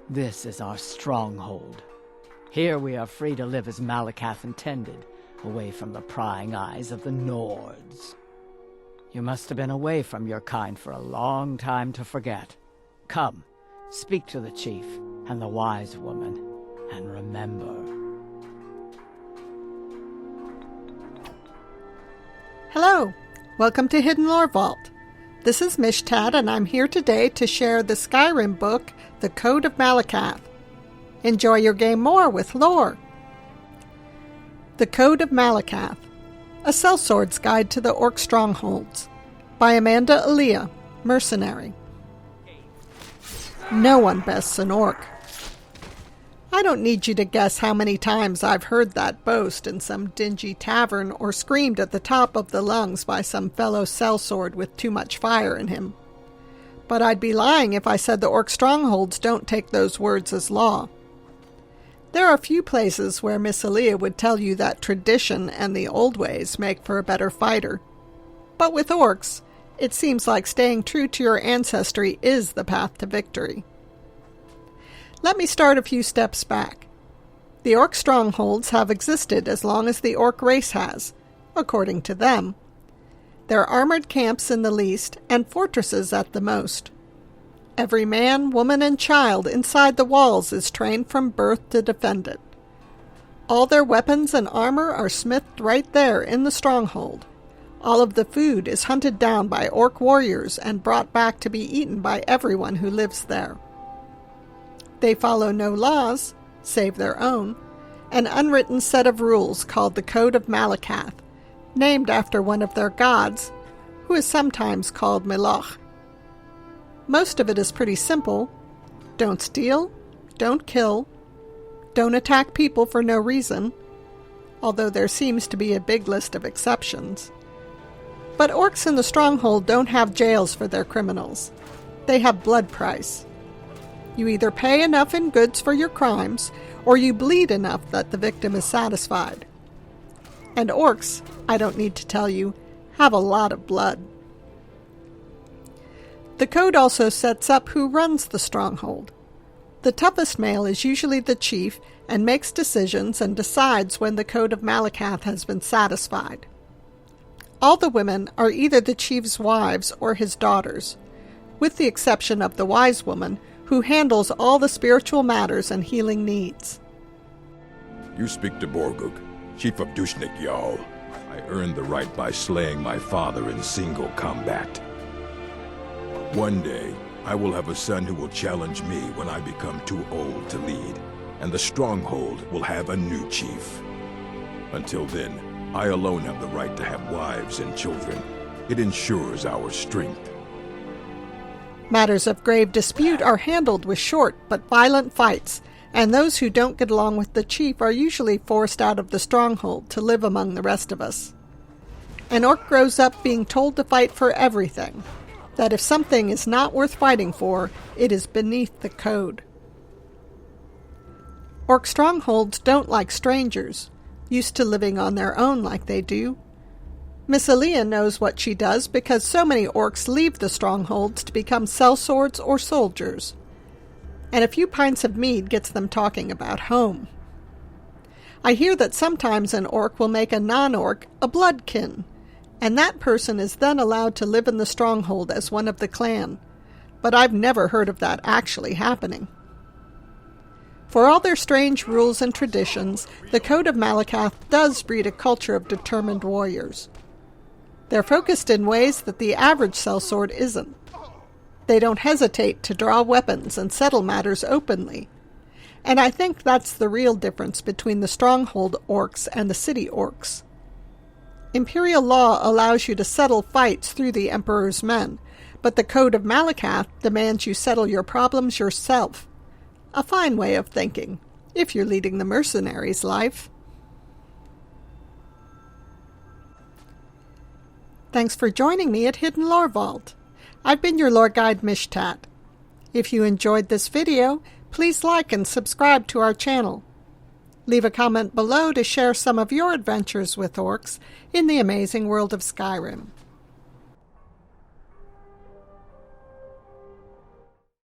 This is our stronghold. Here we are free to live as Malacath intended, away from the prying eyes of the Nords. You must have been away from your kind for a long time to forget. Come, speak to the chief and the wise woman, and remember. Hello, welcome to Hidden Lore Vault. This is Mishtat, and I'm here today to share the Skyrim book, The Code of Malacath. Enjoy your game more with lore. The Code of Malacath, a Sellsword's Guide to the Orc Strongholds, by Amanda Alleia, mercenary. No one bests an orc. I don't need you to guess how many times I've heard that boast in some dingy tavern or screamed at the top of the lungs by some fellow sellsword with too much fire in him. But I'd be lying if I said the Orc Strongholds don't take those words as law. There are few places where Miss Alleia would tell you that tradition and the old ways make for a better fighter. But with orcs, it seems like staying true to your ancestry is the path to victory. Let me start a few steps back. The Orc Strongholds have existed as long as the Orc race has, according to them. They're armored camps in the least, and fortresses at the most. Every man, woman, and child inside the walls is trained from birth to defend it. All their weapons and armor are smithed right there in the stronghold. All of the food is hunted down by Orc warriors and brought back to be eaten by everyone who lives there. They follow no laws, save their own, an unwritten set of rules called the Code of Malacath, named after one of their gods, who is sometimes called Melach. Most of it is pretty simple. Don't steal, don't kill, don't attack people for no reason, although there seems to be a big list of exceptions. But orcs in the stronghold don't have jails for their criminals. They have blood price. You either pay enough in goods for your crimes, or you bleed enough that the victim is satisfied. And orcs, I don't need to tell you, have a lot of blood. The code also sets up who runs the stronghold. The toughest male is usually the chief and makes decisions and decides when the Code of Malacath has been satisfied. All the women are either the chief's wives or his daughters, with the exception of the wise woman, who handles all the spiritual matters and healing needs. You speak to Borgug, chief of Dushnik Jarl. I earned the right by slaying my father in single combat. One day, I will have a son who will challenge me when I become too old to lead, and the stronghold will have a new chief. Until then, I alone have the right to have wives and children. It ensures our strength. Matters of grave dispute are handled with short but violent fights, and those who don't get along with the chief are usually forced out of the stronghold to live among the rest of us. An orc grows up being told to fight for everything, that if something is not worth fighting for, it is beneath the code. Orc strongholds don't like strangers, used to living on their own like they do. Miss Alleia knows what she does because so many orcs leave the strongholds to become sellswords or soldiers. And a few pints of mead gets them talking about home. I hear that sometimes an orc will make a non-orc a bloodkin, and that person is then allowed to live in the stronghold as one of the clan, but I've never heard of that actually happening. For all their strange rules and traditions, the Code of Malacath does breed a culture of determined warriors. They're focused in ways that the average sellsword isn't. They don't hesitate to draw weapons and settle matters openly. And I think that's the real difference between the stronghold orcs and the city orcs. Imperial law allows you to settle fights through the Emperor's men, but the Code of Malacath demands you settle your problems yourself. A fine way of thinking, if you're leading the mercenary's life. Thanks for joining me at Hidden Lore Vault. I've been your lore guide, Mishtat. If you enjoyed this video, please like and subscribe to our channel. Leave a comment below to share some of your adventures with orcs in the amazing world of Skyrim.